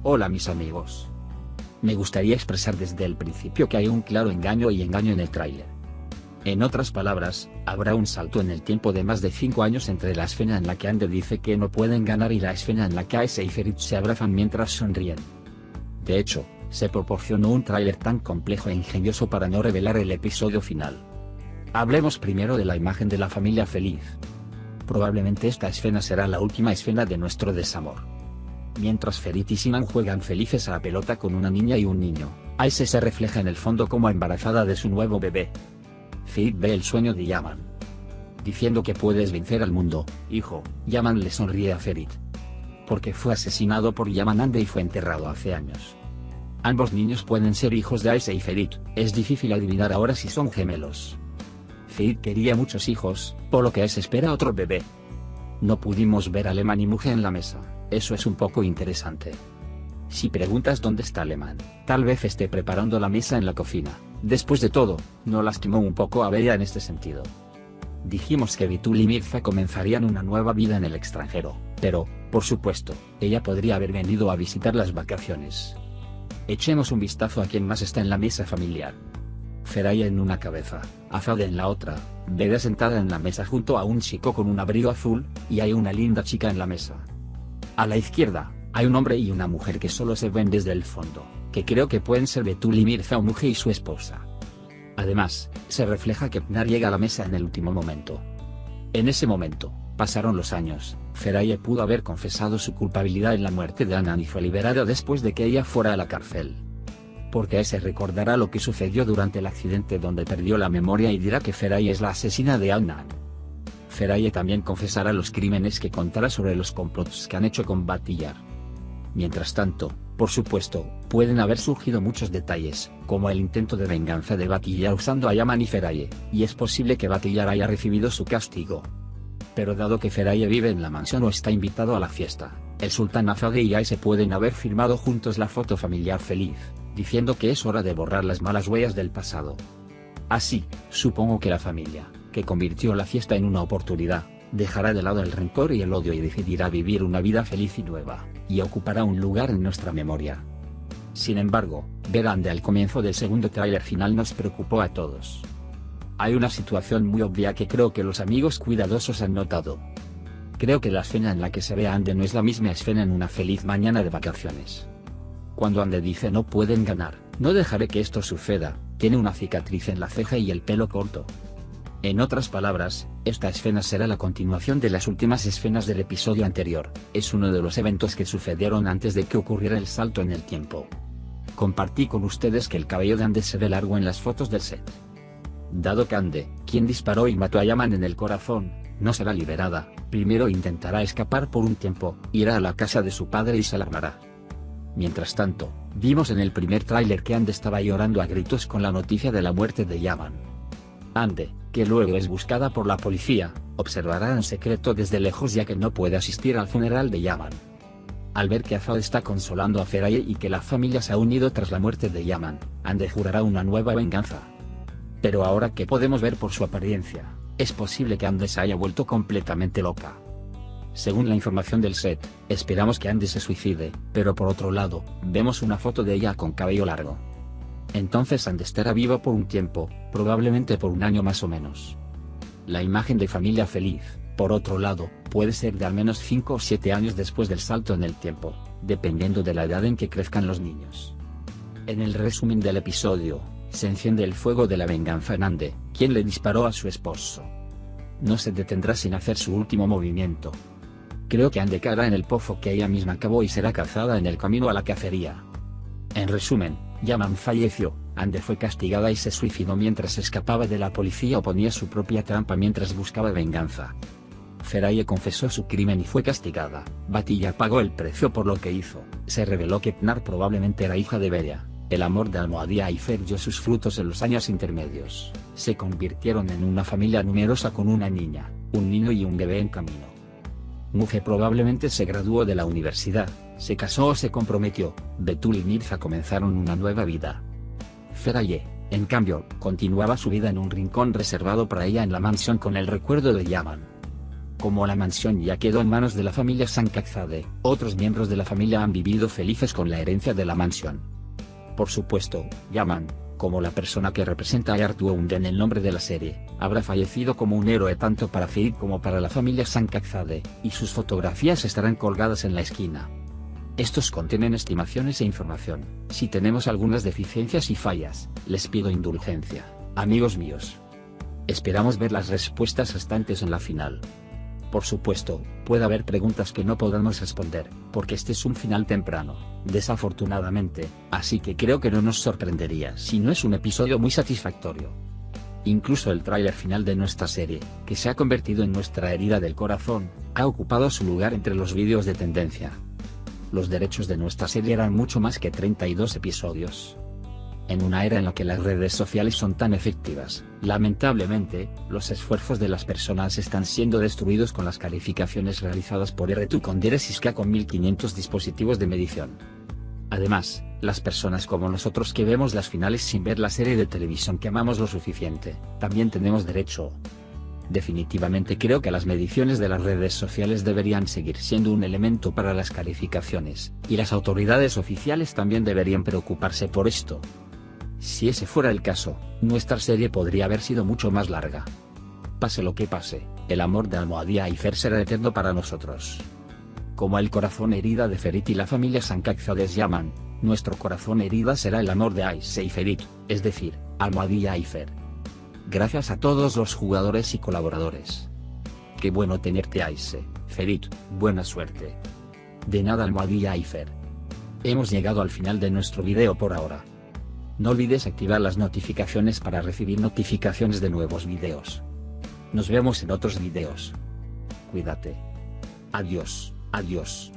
Hola mis amigos. Me gustaría expresar desde el principio que hay un claro engaño en el tráiler. En otras palabras, habrá un salto en el tiempo de más de 5 años entre la escena en la que Ande dice que no pueden ganar y la escena en la que Ace y Ferit se abrazan mientras sonríen. De hecho, se proporcionó un tráiler tan complejo e ingenioso para no revelar el episodio final. Hablemos primero de la imagen de la familia feliz. Probablemente esta escena será la última escena de nuestro desamor. Mientras Ferit y Sinan juegan felices a la pelota con una niña y un niño, Ace se refleja en el fondo como embarazada de su nuevo bebé. Ferit ve el sueño de Yaman. Diciendo que puedes vencer al mundo, hijo, Yaman le sonríe a Ferit. Porque fue asesinado por Yaman Ande y fue enterrado hace años. Ambos niños pueden ser hijos de Ace y Ferit, es difícil adivinar ahora si son gemelos. Ferit quería muchos hijos, por lo que Ace espera otro bebé. No pudimos ver a Leman y Muje en la mesa, eso es un poco interesante. Si preguntas dónde está Leman, tal vez esté preparando la mesa en la cocina. Después de todo, no lastimó un poco a Bella en este sentido. Dijimos que Bitul y Mirza comenzarían una nueva vida en el extranjero, pero, por supuesto, ella podría haber venido a visitar las vacaciones. Echemos un vistazo a quién más está en la mesa familiar. Feraye en una cabeza, Azade en la otra, Bella sentada en la mesa junto a un chico con un abrigo azul, y hay una linda chica en la mesa. A la izquierda, hay un hombre y una mujer que solo se ven desde el fondo, que creo que pueden ser Bitul y Mirza o Muje y su esposa. Además, se refleja que Pnar llega a la mesa en el último momento. En ese momento, pasaron los años, Feraye pudo haber confesado su culpabilidad en la muerte de Anan y fue liberada después de que ella fuera a la cárcel. Porque Ace recordará lo que sucedió durante el accidente donde perdió la memoria y dirá que Feraye es la asesina de Anan. Feraye también confesará los crímenes que contará sobre los complots que han hecho con Batillar. Mientras tanto, por supuesto, pueden haber surgido muchos detalles, como el intento de venganza de Batillar usando a Yaman y Feraye, y es posible que Batillar haya recibido su castigo. Pero dado que Feraye vive en la mansión o está invitado a la fiesta, el sultán Azade y Ace pueden haber firmado juntos la foto familiar feliz, diciendo que es hora de borrar las malas huellas del pasado. Así, supongo que la familia, que convirtió la fiesta en una oportunidad, dejará de lado el rencor y el odio y decidirá vivir una vida feliz y nueva, y ocupará un lugar en nuestra memoria. Sin embargo, ver a Ande al comienzo del segundo tráiler final nos preocupó a todos. Hay una situación muy obvia que creo que los amigos cuidadosos han notado. Creo que la escena en la que se ve a Ande no es la misma escena en una feliz mañana de vacaciones. Cuando Ande dice no pueden ganar, no dejaré que esto suceda, tiene una cicatriz en la ceja y el pelo corto. En otras palabras, esta escena será la continuación de las últimas escenas del episodio anterior, es uno de los eventos que sucedieron antes de que ocurriera el salto en el tiempo. Compartí con ustedes que el cabello de Ande se ve largo en las fotos del set. Dado que Ande, quien disparó y mató a Yaman en el corazón, no será liberada, primero intentará escapar por un tiempo, irá a la casa de su padre y se alarmará. Mientras tanto, vimos en el primer tráiler que Ande estaba llorando a gritos con la noticia de la muerte de Yaman. Ande, que luego es buscada por la policía, observará en secreto desde lejos ya que no puede asistir al funeral de Yaman. Al ver que Azad está consolando a Feraye y que la familia se ha unido tras la muerte de Yaman, Ande jurará una nueva venganza. Pero ahora que podemos ver por su apariencia, es posible que Ande se haya vuelto completamente loca. Según la información del set, esperamos que Ande se suicide, pero por otro lado, vemos una foto de ella con cabello largo. Entonces Ande estará viva por un tiempo, probablemente por un año más o menos. La imagen de familia feliz, por otro lado, puede ser de al menos 5 o 7 años después del salto en el tiempo, dependiendo de la edad en que crezcan los niños. En el resumen del episodio, se enciende el fuego de la venganza en Ande, quien le disparó a su esposo. No se detendrá sin hacer su último movimiento. Creo que Ande caerá en el pozo que ella misma cavó y será cazada en el camino a la cacería. En resumen, Yaman falleció, Ande fue castigada y se suicidó mientras escapaba de la policía o ponía su propia trampa mientras buscaba venganza. Feraye confesó su crimen y fue castigada, Batillar pagó el precio por lo que hizo, se reveló que Pnar probablemente era hija de Bella, el amor de Almohadía y Fer dio sus frutos en los años intermedios, se convirtieron en una familia numerosa con una niña, un niño y un bebé en camino. Muje probablemente se graduó de la universidad, se casó o se comprometió, Bitul y Mirza comenzaron una nueva vida. Feraye, en cambio, continuaba su vida en un rincón reservado para ella en la mansión con el recuerdo de Yaman. Como la mansión ya quedó en manos de la familia Sankazade, otros miembros de la familia han vivido felices con la herencia de la mansión. Por supuesto, Yaman, como la persona que representa a Artuound en el nombre de la serie, habrá fallecido como un héroe tanto para Ferit como para la familia Sankazade, y sus fotografías estarán colgadas en la esquina. Estos contienen estimaciones e información. Si tenemos algunas deficiencias y fallas, les pido indulgencia, amigos míos. Esperamos ver las respuestas restantes en la final. Por supuesto, puede haber preguntas que no podamos responder, porque este es un final temprano, desafortunadamente, así que creo que no nos sorprendería si no es un episodio muy satisfactorio. Incluso el tráiler final de nuestra serie, que se ha convertido en nuestra herida del corazón, ha ocupado su lugar entre los vídeos de tendencia. Los derechos de nuestra serie eran mucho más que 32 episodios. En una era en la que las redes sociales son tan efectivas, lamentablemente, los esfuerzos de las personas están siendo destruidos con las calificaciones realizadas por R2 con Deresiska con 1500 dispositivos de medición. Además, las personas como nosotros que vemos las finales sin ver la serie de televisión que amamos lo suficiente, también tenemos derecho. Definitivamente creo que las mediciones de las redes sociales deberían seguir siendo un elemento para las calificaciones, y las autoridades oficiales también deberían preocuparse por esto. Si ese fuera el caso, nuestra serie podría haber sido mucho más larga. Pase lo que pase, el amor de Almohadilla y Fer será eterno para nosotros. Como el corazón herida de Ferit y la familia Sankazade llaman, nuestro corazón herida será el amor de Aise y Ferit, es decir, Almohadilla y Fer. Gracias a todos los jugadores y colaboradores. Qué bueno tenerte Aise, Ferit, buena suerte. De nada Almohadilla y Fer. Hemos llegado al final de nuestro video por ahora. No olvides activar las notificaciones para recibir notificaciones de nuevos videos. Nos vemos en otros videos. Cuídate. Adiós, adiós.